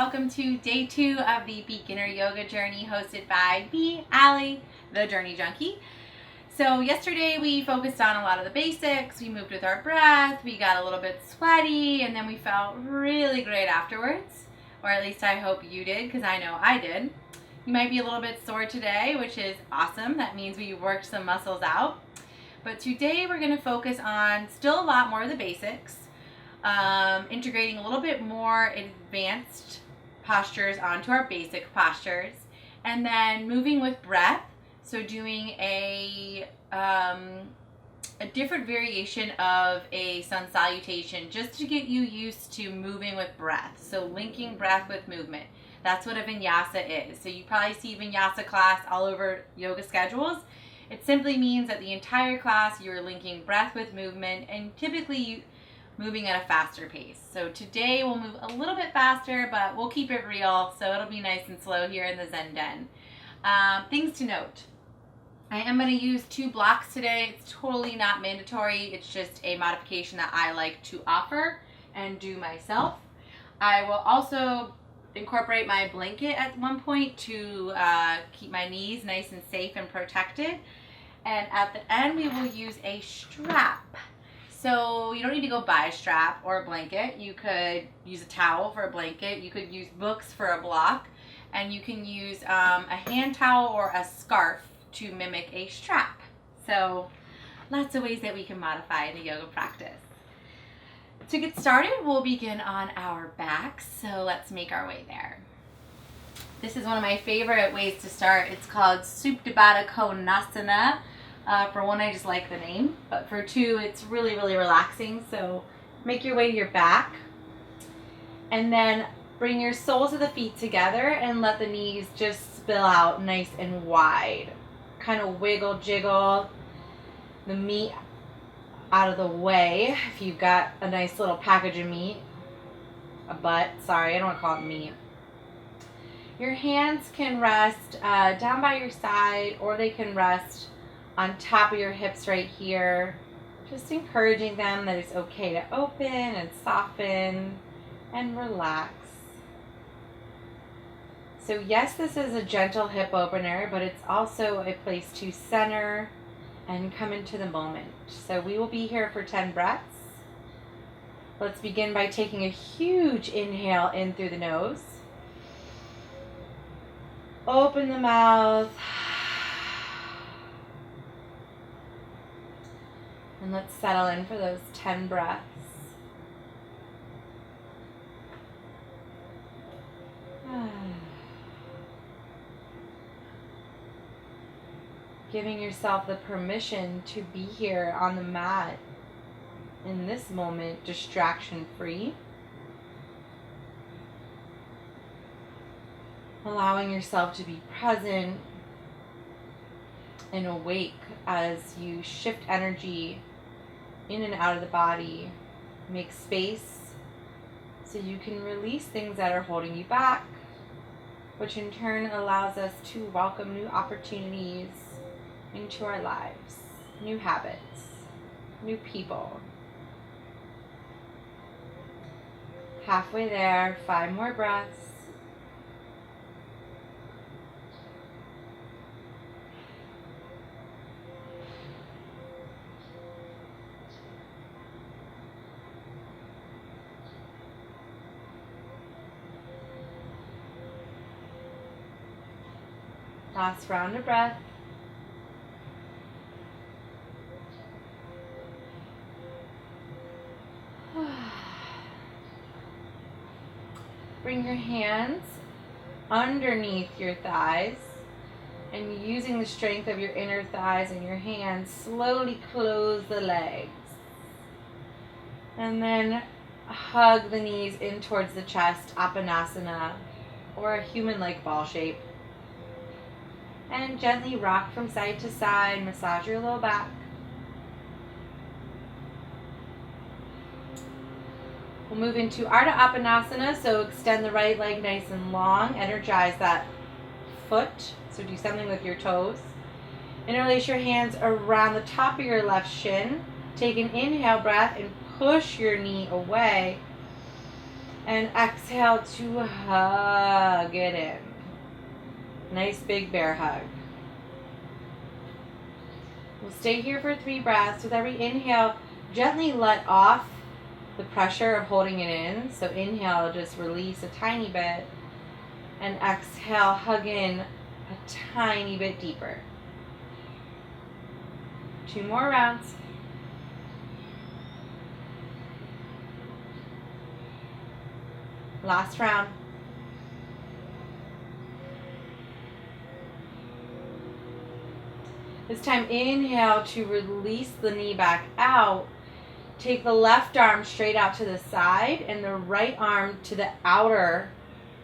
Welcome to day 2 of the beginner yoga journey hosted by me, Allie, the Journey Junkie. So yesterday we focused on a lot of the basics. We moved with our breath, we got a little bit sweaty, and then we felt really great afterwards. Or at least I hope you did, because I know I did. You might be a little bit sore today, which is awesome. That means we worked some muscles out. But today we're going to focus on still a lot more of the basics. Integrating a little bit more advanced postures onto our basic postures, and then moving with breath. So doing a different variation of a sun salutation, just to get you used to moving with breath. So linking breath with movement. That's what a vinyasa is. So you probably see vinyasa class all over yoga schedules. It simply means that the entire class you're linking breath with movement, and typically moving at a faster pace. So today we'll move a little bit faster, but we'll keep it real, so it'll be nice and slow here in the Zen Den. Things to note. I am going to use 2 blocks today. It's totally not mandatory. It's just a modification that I like to offer and do myself. I will also incorporate my blanket at one point to keep my knees nice and safe and protected. And at the end we will use a strap. So you don't need to go buy a strap or a blanket. You could use a towel for a blanket. You could use books for a block. And you can use a hand towel or a scarf to mimic a strap. So lots of ways that we can modify the yoga practice. To get started, we'll begin on our backs. So let's make our way there. This is one of my favorite ways to start. It's called Tabata Konasana. For one, I just like the name, but for 2, it's really, really relaxing. So make your way to your back, and then bring your soles of the feet together and let the knees just spill out nice and wide. Kind of wiggle, jiggle the meat out of the way. If you've got a nice little package of meat, a butt, sorry, I don't want to call it meat. Your hands can rest down by your side, or they can rest on top of your hips right here, just encouraging them that it's okay to open and soften and relax. So yes, this is a gentle hip opener, but it's also a place to center and come into the moment. So we will be here for 10 breaths. Let's begin by taking a huge inhale in through the nose. Open the mouth. And let's settle in for those 10 breaths. Giving yourself the permission to be here on the mat in this moment, distraction free. Allowing yourself to be present and awake as you shift energy in and out of the body. Make space so you can release things that are holding you back, which in turn allows us to welcome new opportunities into our lives, new habits, new people. Halfway there, 5 more breaths. Last round of breath. Bring your hands underneath your thighs, and using the strength of your inner thighs and your hands, slowly close the legs. And then hug the knees in towards the chest, Uttanasana, or a human-like ball shape. And gently rock from side to side, massage your low back. We'll move into Ardha Uttanasana, so extend the right leg nice and long, energize that foot, so do something with your toes. Interlace your hands around the top of your left shin. Take an inhale breath and push your knee away. And exhale to hug it in. Nice big bear hug. We'll stay here for 3 breaths. With every inhale, gently let off the pressure of holding it in. So inhale, just release a tiny bit. And exhale, hug in a tiny bit deeper. 2 more rounds. Last round. This time, inhale to release the knee back out. Take the left arm straight out to the side and the right arm to the outer,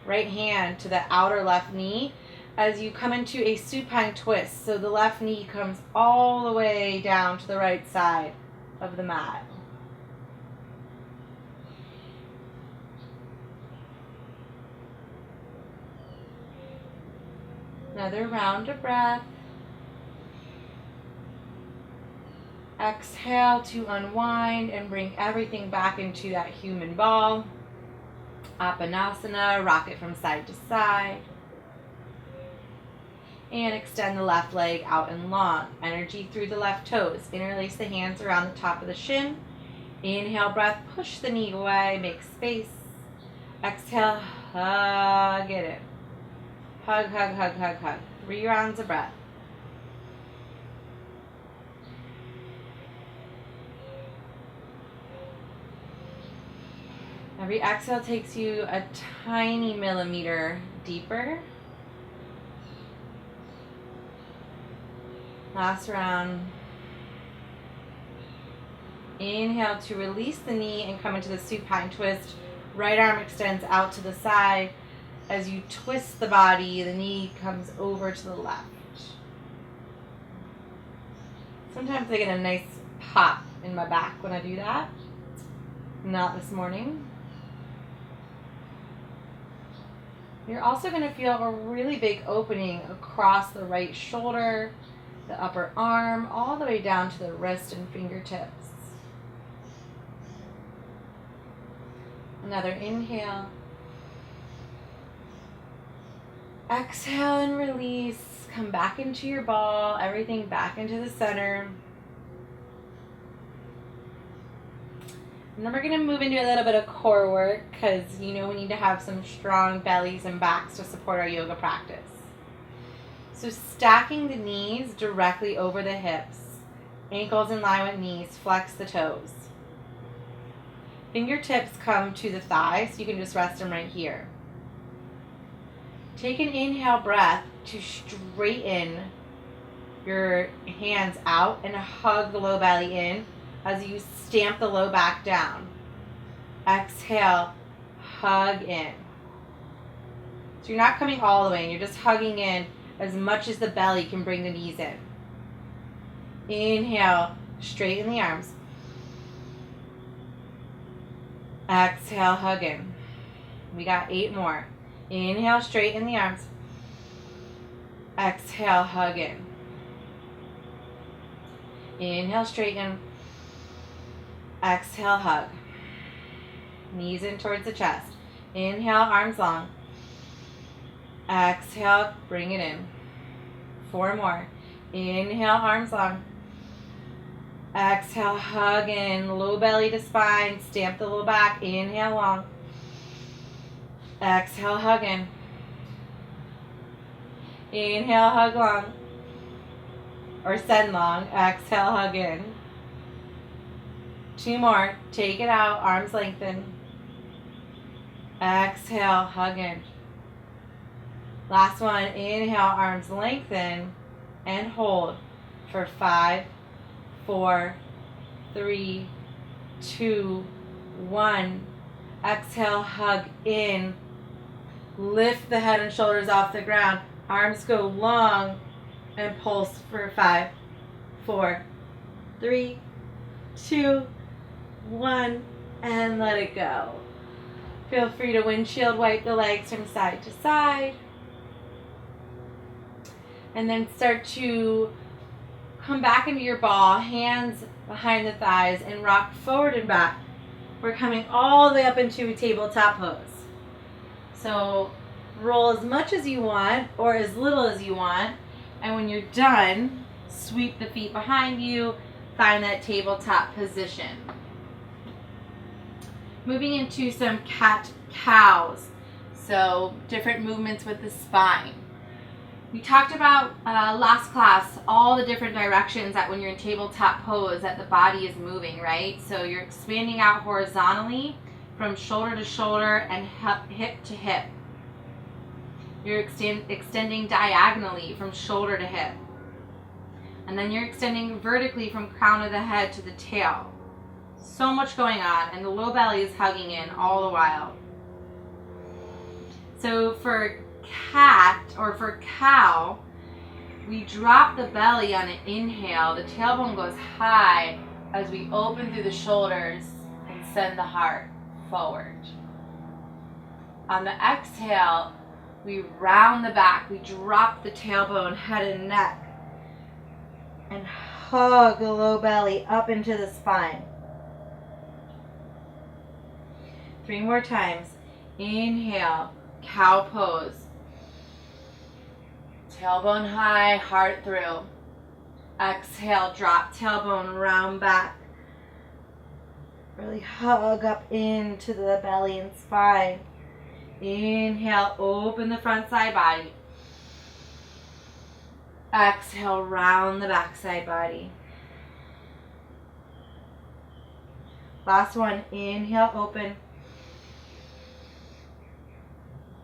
right hand to the outer left knee as you come into a supine twist. So the left knee comes all the way down to the right side of the mat. Another round of breath. Exhale to unwind and bring everything back into that human ball. Uttanasana, rock it from side to side. And extend the left leg out and long. Energy through the left toes. Interlace the hands around the top of the shin. Inhale, breath, push the knee away, make space. Exhale, hug it in. Hug, hug, hug, hug, hug. 3 rounds of breath. Every exhale takes you a tiny millimeter deeper. Last round. Inhale to release the knee and come into the supine twist. Right arm extends out to the side. As you twist the body, the knee comes over to the left. Sometimes I get a nice pop in my back when I do that. Not this morning. You're also going to feel a really big opening across the right shoulder, the upper arm, all the way down to the wrist and fingertips. Another inhale. Exhale and release. Come back into your ball, everything back into the center. And then we're going to move into a little bit of core work because we need to have some strong bellies and backs to support our yoga practice. So stacking the knees directly over the hips, ankles in line with knees, flex the toes. Fingertips come to the thighs, so you can just rest them right here. Take an inhale breath to straighten your hands out and hug the low belly in as you stamp the low back down. Exhale, hug in. So you're not coming all the way in, you're just hugging in as much as the belly can bring the knees in. Inhale, straighten the arms. Exhale, hug in. We got 8 more. Inhale, straighten the arms. Exhale, hug in. Inhale, straighten. Exhale, hug. Knees in towards the chest. Inhale, arms long. Exhale, bring it in. 4 more. Inhale, arms long. Exhale, hug in. Low belly to spine. Stamp the low back. Inhale, long. Exhale, hug in. Inhale, hug long. Or send long. Exhale, hug in. 2 more. Take it out. Arms lengthen. Exhale, hug in. Last one. Inhale, arms lengthen. And hold for 5, 4, 3, 2, 1. Exhale, hug in. Lift the head and shoulders off the ground. Arms go long and pulse for 5, 4, 3, 2, 1, and let it go. Feel free to windshield wipe the legs from side to side. And then start to come back into your ball, hands behind the thighs, and rock forward and back we're coming all the way up into a tabletop pose. So roll as much as you want or as little as you want. And when you're done, sweep the feet behind you, find that tabletop position. Moving into some cat-cows. So different movements with the spine. We talked about last class all the different directions that when you're in tabletop pose that the body is moving, right? So you're expanding out horizontally from shoulder to shoulder and hip to hip. You're extending diagonally from shoulder to hip. And then you're extending vertically from crown of the head to the tail. So much going on, and the low belly is hugging in all the while. So for cat or for cow, we drop the belly on an inhale. The tailbone goes high as we open through the shoulders and send the heart forward. On the exhale, we round the back. We drop the tailbone, head and neck, and hug the low belly up into the spine. 3 more times. Inhale, cow pose. Tailbone high, heart through. Exhale, drop tailbone, round back. Really hug up into the belly and spine. Inhale, open the front side body. Exhale, round the back side body. Last one. Inhale, open.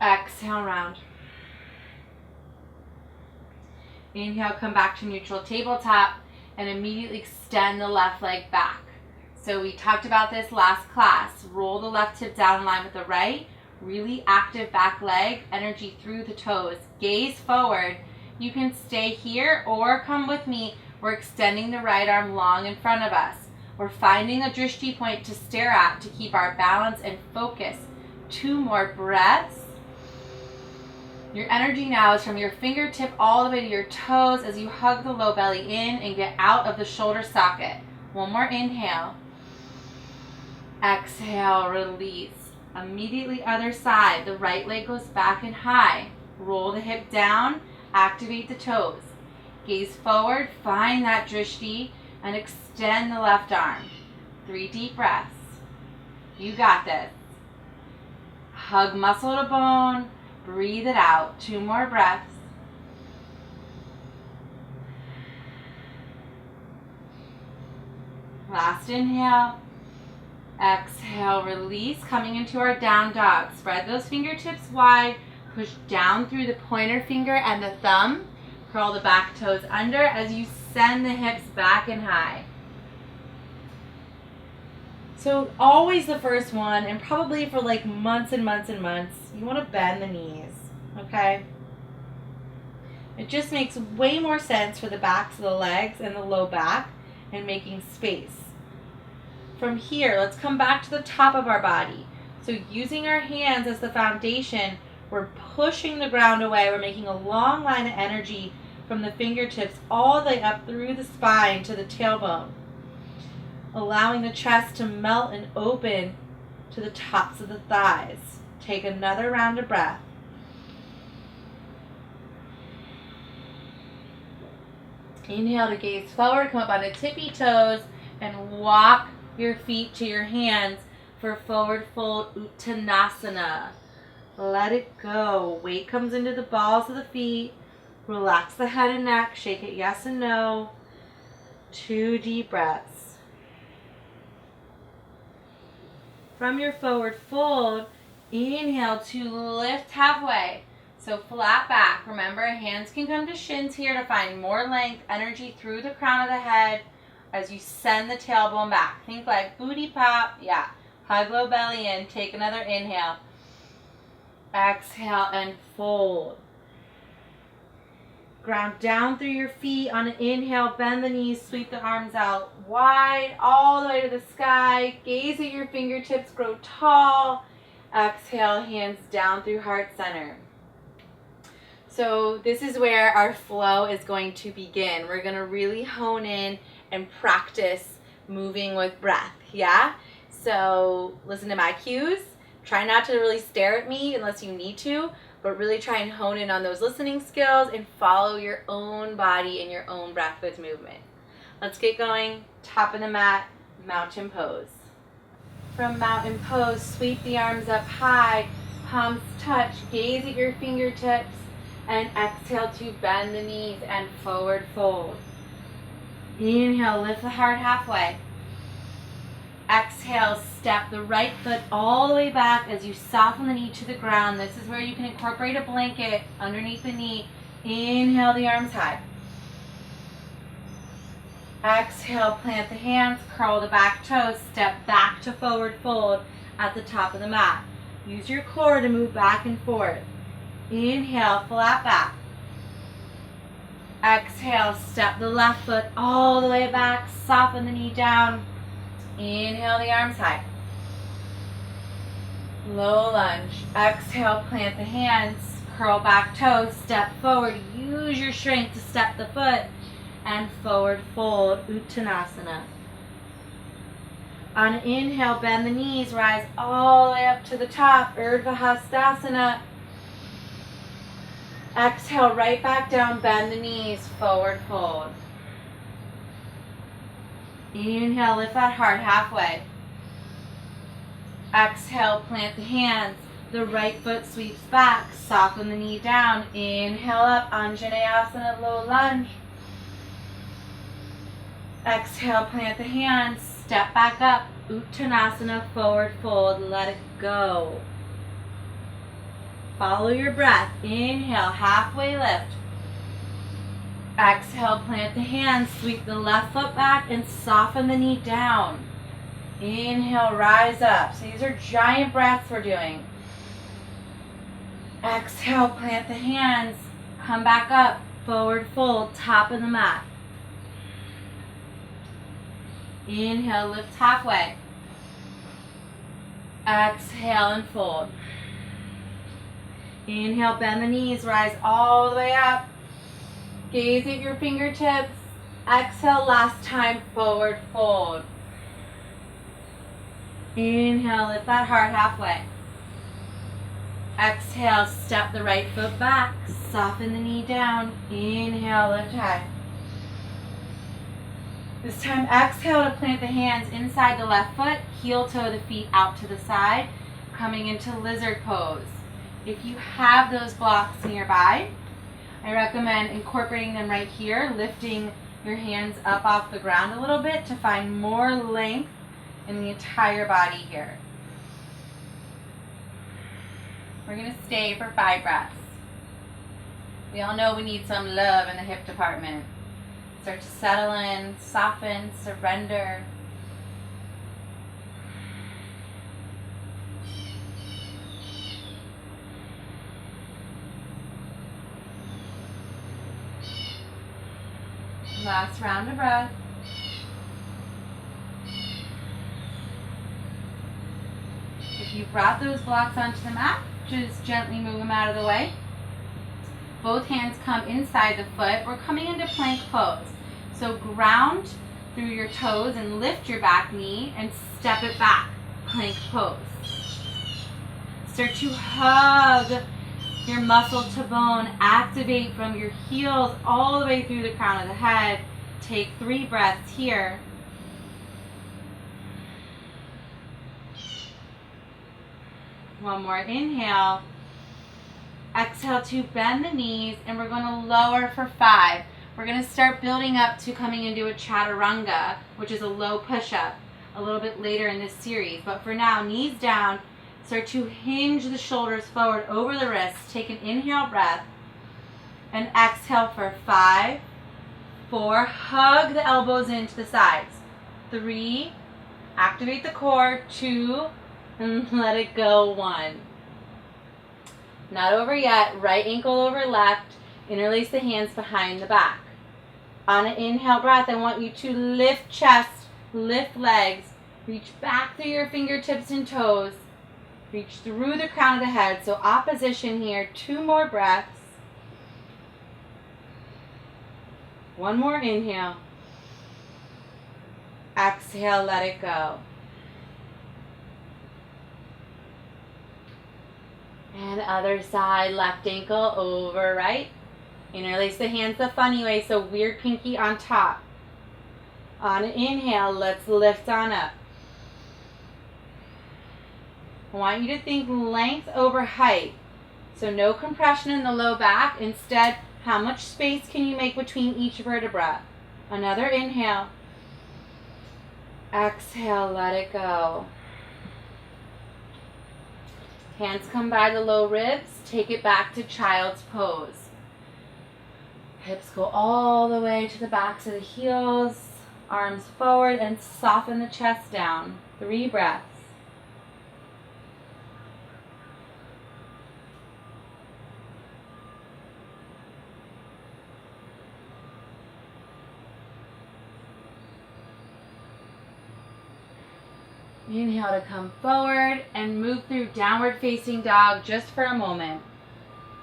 Exhale, round. Inhale, come back to neutral tabletop and immediately extend the left leg back. So we talked about this last class. Roll the left hip down in line with the right. Really active back leg, energy through the toes. Gaze forward. You can stay here or come with me. We're extending the right arm long in front of us. We're finding a drishti point to stare at to keep our balance and focus. 2 more breaths. Your energy now is from your fingertip all the way to your toes as you hug the low belly in and get out of the shoulder socket. 1 more inhale. Exhale, release. Immediately other side. The right leg goes back and high. Roll the hip down. Activate the toes. Gaze forward. Find that drishti and extend the left arm. 3 deep breaths. You got this. Hug muscle to bone. Breathe it out. 2 more breaths. Last inhale. Exhale, release. Coming into our down dog. Spread those fingertips wide. Push down through the pointer finger and the thumb. Curl the back toes under as you send the hips back and high. So always the first one, and probably for like months and months and months, you want to bend the knees, okay? It just makes way more sense for the backs of the legs and the low back and making space. From here, let's come back to the top of our body. So using our hands as the foundation, we're pushing the ground away. We're making a long line of energy from the fingertips all the way up through the spine to the tailbone, allowing the chest to melt and open to the tops of the thighs. Take another round of breath. Inhale to gaze forward, come up on the tippy toes, and walk your feet to your hands for forward fold Uttanasana. Let it go. Weight comes into the balls of the feet. Relax the head and neck. Shake it yes and no. 2 deep breaths. From your forward fold, inhale to lift halfway. So flat back. Remember, hands can come to shins here to find more length, energy through the crown of the head as you send the tailbone back. Think like booty pop. Yeah. Hug low belly in. Take another inhale. Exhale and fold. Ground down through your feet. On an inhale, bend the knees, sweep the arms out wide, all the way to the sky. Gaze at your fingertips, grow tall. Exhale, hands down through heart center. So this is where our flow is going to begin. We're going to really hone in and practice moving with breath, yeah? So listen to my cues. Try not to really stare at me unless you need to, but really try and hone in on those listening skills and follow your own body and your own breath with movement. Let's get going. Top of the mat, mountain pose. From mountain pose, sweep the arms up high, palms touch, gaze at your fingertips, and exhale to bend the knees and forward fold. Inhale, lift the heart halfway. Exhale, step the right foot all the way back as you soften the knee to the ground. This is where you can incorporate a blanket underneath the knee. Inhale, the arms high. Exhale, plant the hands, curl the back toes, step back to forward fold at the top of the mat. Use your core to move back and forth. Inhale, flat back. Exhale, step the left foot all the way back, soften the knee down. Inhale, the arms high. Low lunge. Exhale, plant the hands, curl back toes, step forward. Use your strength to step the foot and forward fold, Uttanasana. On inhale, bend the knees, rise all the way up to the top, Urdhva Hastasana. Exhale, right back down, bend the knees, forward fold. Inhale, lift that heart halfway. Exhale, plant the hands. The right foot sweeps back, soften the knee down. Inhale up, Anjaneyasana, low lunge. Exhale, plant the hands, step back up, Uttanasana, forward fold, let it go. Follow your breath. Inhale, halfway lift. Exhale, plant the hands, sweep the left foot back and soften the knee down. Inhale, rise up. So these are giant breaths we're doing. Exhale, plant the hands, come back up, forward fold, top of the mat. Inhale, lift halfway. Exhale and fold. Inhale, bend the knees, rise all the way up. Gaze at your fingertips. Exhale, last time, forward fold. Inhale, lift that heart halfway. Exhale, step the right foot back, soften the knee down. Inhale, lift high. This time, exhale to plant the hands inside the left foot, heel toe the feet out to the side, coming into lizard pose. If you have those blocks nearby, I recommend incorporating them right here, lifting your hands up off the ground a little bit to find more length in the entire body here. We're going to stay for 5 breaths. We all know we need some love in the hip department. Start to settle in, soften, surrender. Last round of breath. If you brought those blocks onto the mat, just gently move them out of the way. Both hands come inside the foot. We're coming into plank pose. So ground through your toes and lift your back knee and step it back, plank pose. Start to hug your muscle to bone. Activate from your heels all the way through the crown of the head. Take 3 breaths here. One more inhale. Exhale to bend the knees, and we're going to lower for 5. We're going to start building up to coming into a Chaturanga, which is a low push-up, a little bit later in this series. But for now, knees down. Start to hinge the shoulders forward over the wrists. Take an inhale breath, and exhale for 5, 4. Hug the elbows into the sides. 3. Activate the core. 2. And let it go. 1. Not over yet. Right ankle over left. Interlace the hands behind the back. On an inhale breath, I want you to lift chest, lift legs, reach back through your fingertips and toes, reach through the crown of the head. So opposition here. 2 more breaths. 1 more inhale. Exhale, let it go. And other side, left ankle over right. Interlace the hands the funny way, so weird pinky on top. On an inhale, let's lift on up. I want you to think length over height. So no compression in the low back. Instead, how much space can you make between each vertebra? Another inhale. Exhale, let it go. Hands come by the low ribs. Take it back to child's pose. Hips go all the way to the backs of the heels. Arms forward and soften the chest down. 3 breaths. Inhale to come forward and move through downward facing dog just for a moment.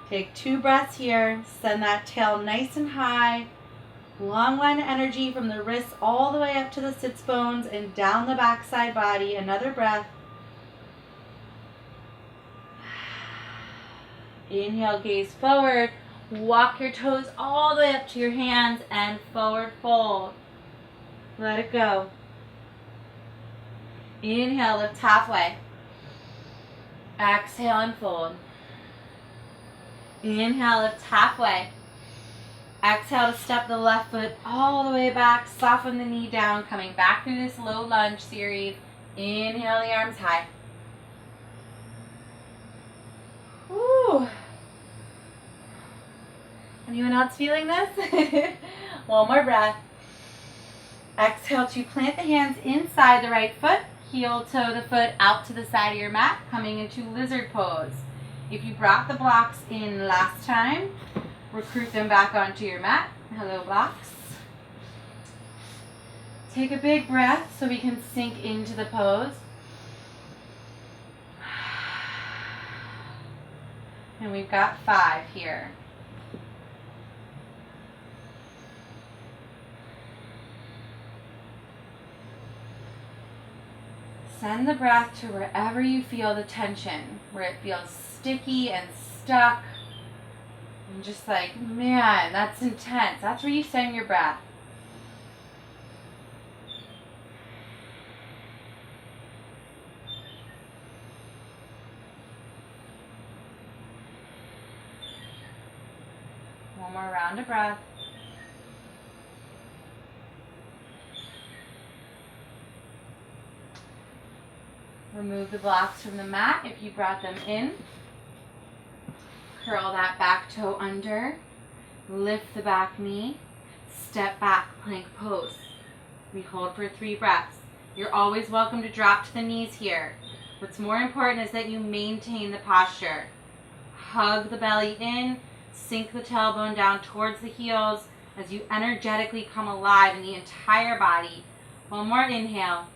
Take 2 breaths here. Send that tail nice and high. Long line of energy from the wrists all the way up to the sits bones and down the backside body. Another breath. Inhale, gaze forward. Walk your toes all the way up to your hands and forward fold. Let it go. Inhale, lift halfway. Exhale and fold. Inhale, lift halfway. Exhale to step the left foot all the way back. Soften the knee down, coming back through this low lunge series. Inhale the arms high. Woo. Anyone else feeling this? One more breath. Exhale to plant the hands inside the right foot. Heel toe the foot out to the side of your mat, coming into lizard pose. If you brought the blocks in last time, recruit them back onto your mat. Hello, blocks. Take a big breath so we can sink into the pose. And we've got 5 here. Send the breath to wherever you feel the tension, where it feels sticky and stuck. And just like, man, that's intense. That's where you send your breath. One more round of breath. Remove the blocks from the mat if you brought them in. Curl that back toe under. Lift the back knee. Step back, plank pose. We hold for 3 breaths. You're always welcome to drop to the knees here. What's more important is that you maintain the posture. Hug the belly in. Sink the tailbone down towards the heels as you energetically come alive in the entire body. One more inhale.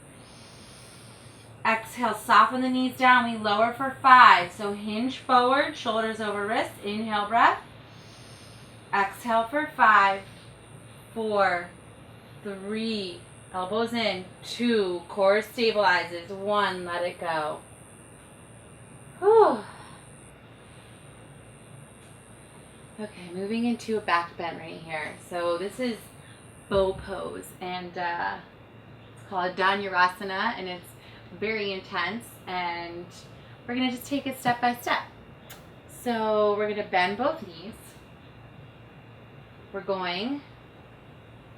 Exhale, soften the knees down. We lower for 5. So hinge forward, shoulders over wrists. Inhale, breath. Exhale for 5, 4, 3, elbows in, 2, core stabilizes, 1, let it go. Whew. Okay, moving into a back bend right here. So this is bow pose, and it's called Uttanasana, and it's very intense, and we're going to just take it step by step. So we're going to bend both knees. We're going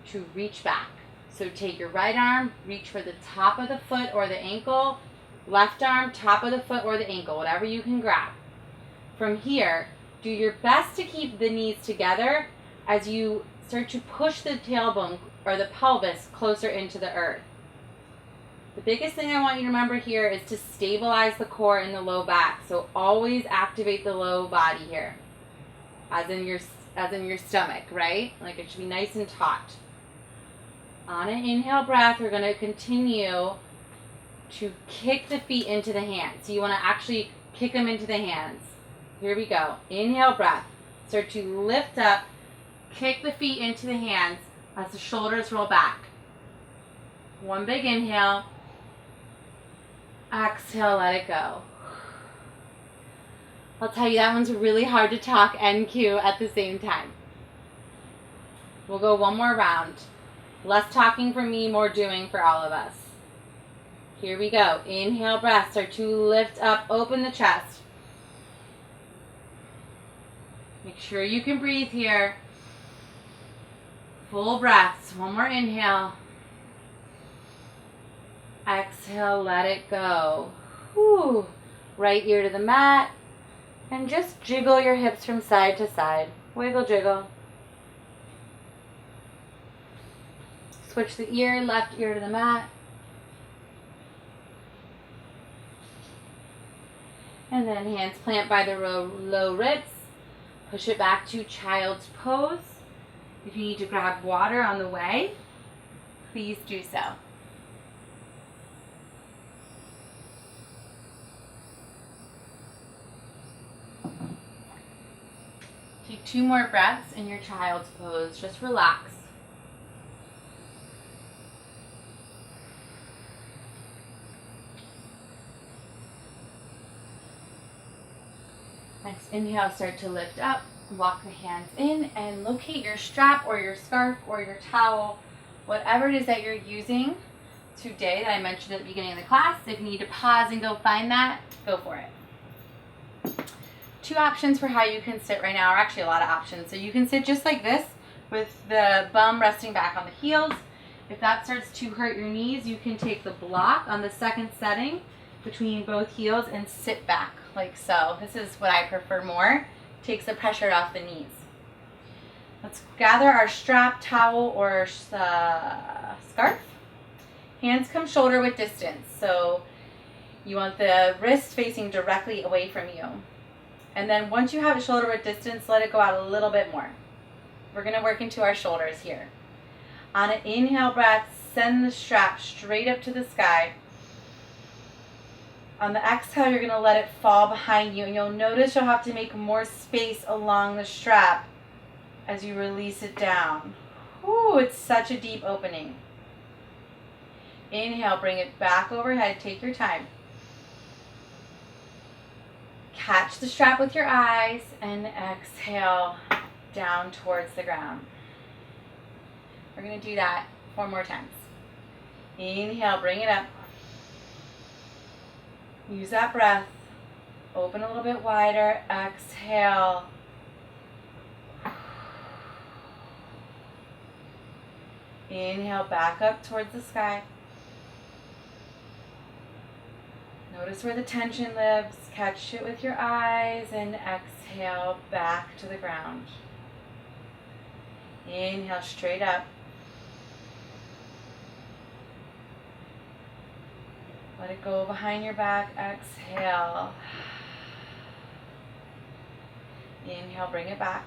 to reach back. So take your right arm, reach for the top of the foot or the ankle. Left arm, top of the foot or the ankle, whatever you can grab. From here, do your best to keep the knees together as you start to push the tailbone or the pelvis closer into the earth. The biggest thing I want you to remember here is to stabilize the core in the low back. So always activate the low body here, as in your stomach, right? Like it should be nice and taut. On an inhale breath, we're going to continue to kick the feet into the hands. So you want to actually kick them into the hands. Here we go. Inhale breath. Start to lift up, kick the feet into the hands as the shoulders roll back. One big inhale. Exhale, let it go. I'll tell you, that one's really hard to talk and cue at the same time. We'll go one more round. Less talking for me, more doing for all of us. Here we go. Inhale, breath. Start to lift up, open the chest. Make sure you can breathe here. Full breaths. One more inhale. Exhale, let it go. Whew. Right ear to the mat. And just jiggle your hips from side to side. Wiggle, jiggle. Switch the ear, left ear to the mat. And then hands plant by the low ribs. Push it back to child's pose. If you need to grab water on the way, please do so. Take 2 more breaths in your child's pose. Just relax. Next inhale, start to lift up. Walk the hands in and locate your strap or your scarf or your towel, whatever it is that you're using today that I mentioned at the beginning of the class. If you need to pause and go find that, go for it. 2 options for how you can sit right now, or actually a lot of options. So you can sit just like this with the bum resting back on the heels. If that starts to hurt your knees, you can take the block on the second setting between both heels and sit back like so. This is what I prefer more. Takes the pressure off the knees. Let's gather our strap, towel, or scarf. Hands come shoulder width distance. So you want the wrist facing directly away from you. And then once you have a shoulder width distance, let it go out a little bit more. We're going to work into our shoulders here. On an inhale breath, send the strap straight up to the sky. On the exhale, you're going to let it fall behind you, and you'll notice you'll have to make more space along the strap as you release it down. Ooh, it's such a deep opening. Inhale, bring it back overhead. Take your time. Catch the strap with your eyes and exhale down towards the ground. We're going to do that 4 more times. Inhale, bring it up. Use that breath. Open a little bit wider. Exhale. Inhale, back up towards the sky. Notice where the tension lives. Catch it with your eyes and exhale back to the ground. Inhale, straight up. Let it go behind your back. Exhale. Inhale, bring it back.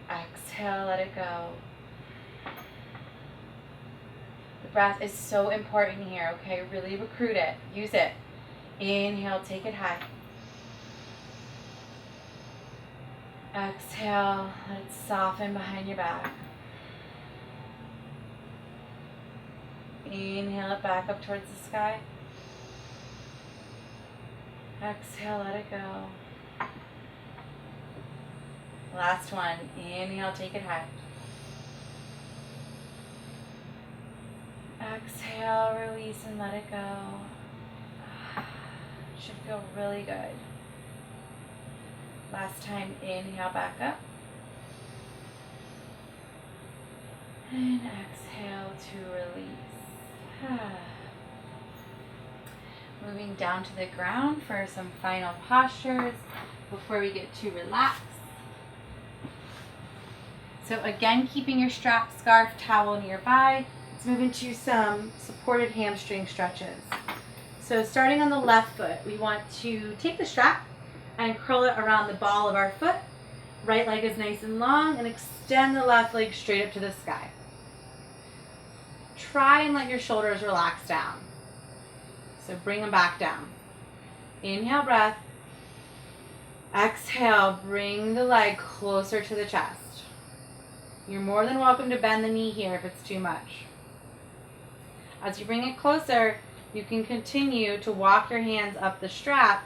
Exhale, let it go. The breath is so important here, okay? Really recruit it. Use it. Inhale, take it high. Exhale, let it soften behind your back. Inhale it back up towards the sky. Exhale, let it go. Last one. Inhale, take it high. Exhale, release and let it go. Should feel really good. Last time, inhale back up. And exhale to release. Moving down to the ground for some final postures before we get to relax. So again, keeping your strap, scarf, towel nearby. Let's move into some supported hamstring stretches. So starting on the left foot, we want to take the strap and curl it around the ball of our foot. Right leg is nice and long, and extend the left leg straight up to the sky. Try and let your shoulders relax down. So bring them back down. Inhale, breath. Exhale, bring the leg closer to the chest. You're more than welcome to bend the knee here if it's too much. As you bring it closer, You can continue to walk your hands up the strap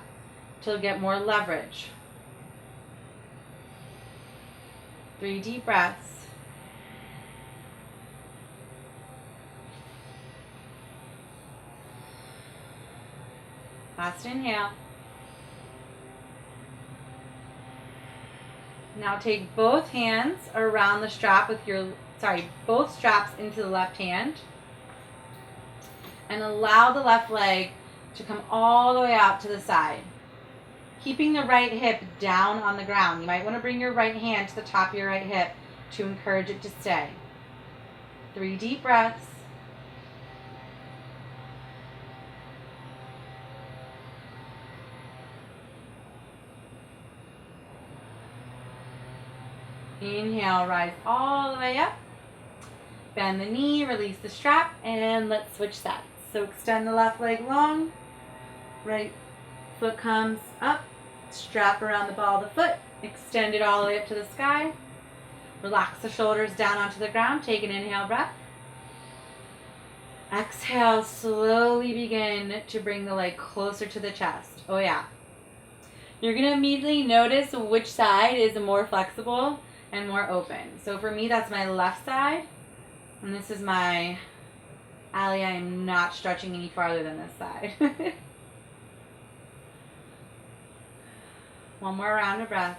to get more leverage. 3 deep breaths. Last inhale. Now take both hands around the strap with both straps into the left hand. And allow the left leg to come all the way out to the side. Keeping the right hip down on the ground. You might want to bring your right hand to the top of your right hip to encourage it to stay. 3 deep breaths. Inhale, rise all the way up. Bend the knee, release the strap, and let's switch sides. So extend the left leg long. Right foot comes up. Strap around the ball of the foot. Extend it all the way up to the sky. Relax the shoulders down onto the ground. Take an inhale breath. Exhale, slowly begin to bring the leg closer to the chest. Oh yeah. You're going to immediately notice which side is more flexible and more open. So for me, that's my left side. And this is my Allie. I am not stretching any farther than this side. One more round of breath.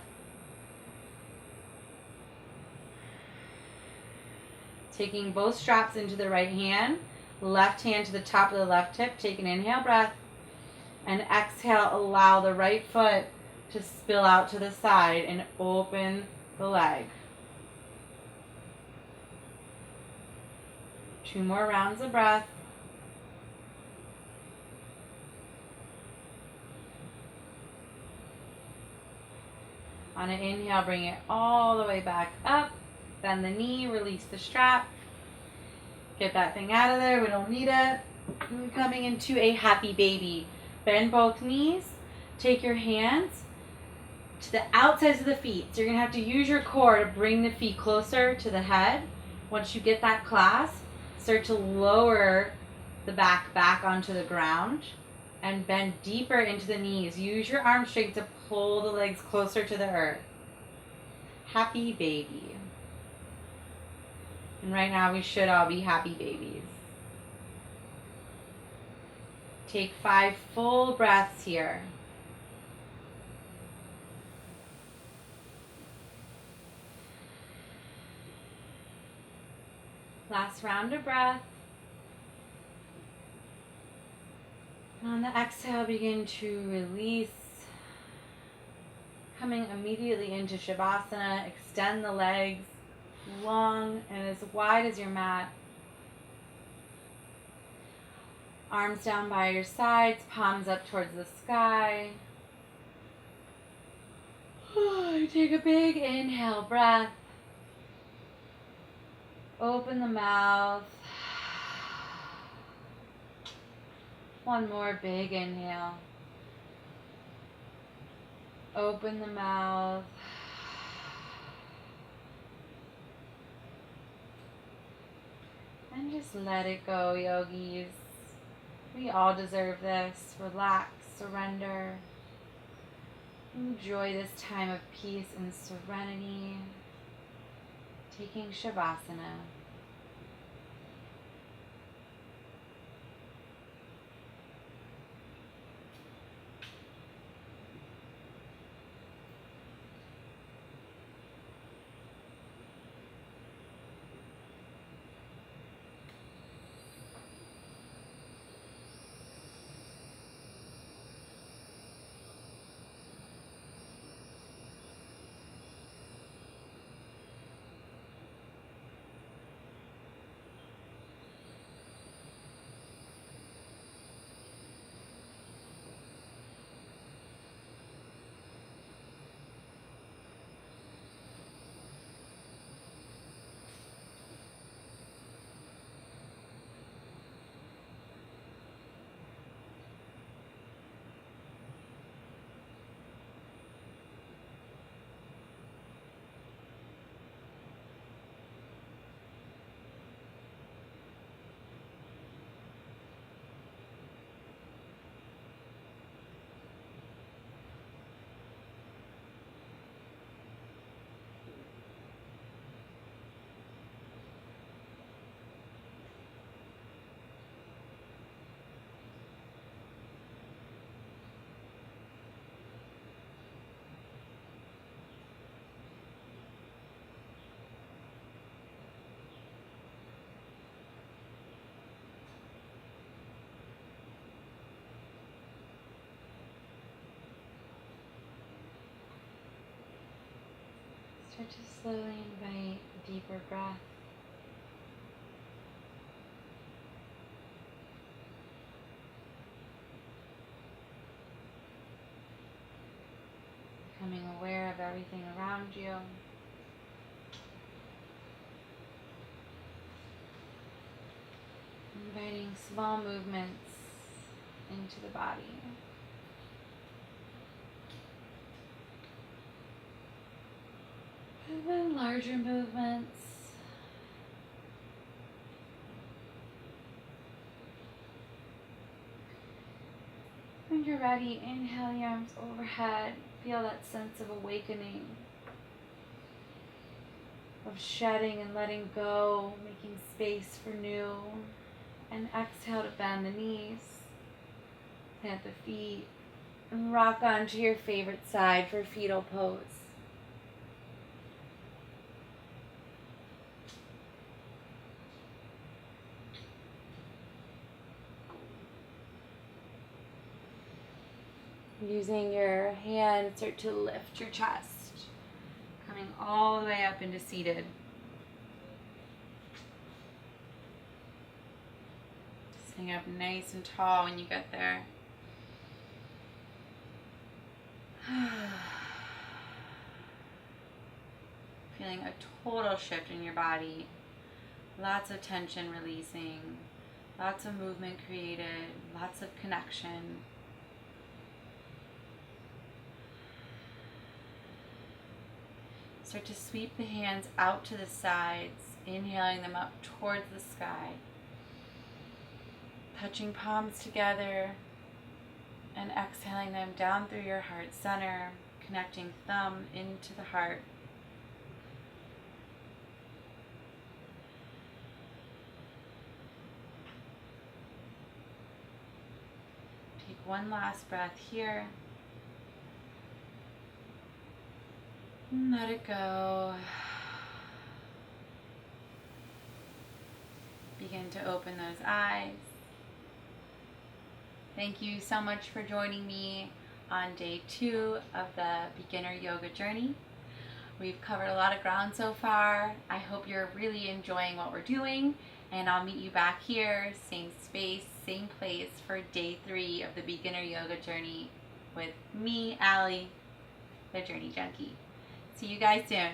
Taking both straps into the right hand. Left hand to the top of the left hip. Take an inhale breath. And exhale, allow the right foot to spill out to the side and open the leg. 2 more rounds of breath. On an inhale, bring it all the way back up. Bend the knee, release the strap. Get that thing out of there, we don't need it. And coming into a happy baby. Bend both knees. Take your hands to the outsides of the feet. So you're going to have to use your core to bring the feet closer to the head. Once you get that clasp, start to lower the back onto the ground and bend deeper into the knees. Use your arm strength to pull the legs closer to the earth. Happy baby. And right now we should all be happy babies. Take 5 full breaths here. Last round of breath. On the exhale, begin to release. Coming immediately into Shavasana. Extend the legs long and as wide as your mat. Arms down by your sides, palms up towards the sky. Take a big inhale, breath. Open the mouth. One more big inhale. Open the mouth. And just let it go, yogis. We all deserve this. Relax, surrender. Enjoy this time of peace and serenity. Taking Shavasana. Start to slowly invite a deeper breath. Becoming aware of everything around you. Inviting small movements into the body. And then larger movements. When you're ready, inhale your arms overhead. Feel that sense of awakening, of shedding and letting go, making space for new. And exhale to bend the knees, plant the feet, and rock onto your favorite side for fetal pose. Using your hands, start to lift your chest, coming all the way up into seated. Sitting up nice and tall when you get there. Feeling a total shift in your body. Lots of tension releasing, lots of movement created, lots of connection. Start to sweep the hands out to the sides, inhaling them up towards the sky. Touching palms together and exhaling them down through your heart center, connecting thumb into the heart. Take one last breath here. And let it go. Begin to open those eyes. Thank you so much for joining me on day 2 of the beginner yoga journey. We've covered a lot of ground so far. I hope you're really enjoying what we're doing, and I'll meet you back here, same space, same place for day 3 of the beginner yoga journey with me, Allie, the Journey Junkie. See you guys soon.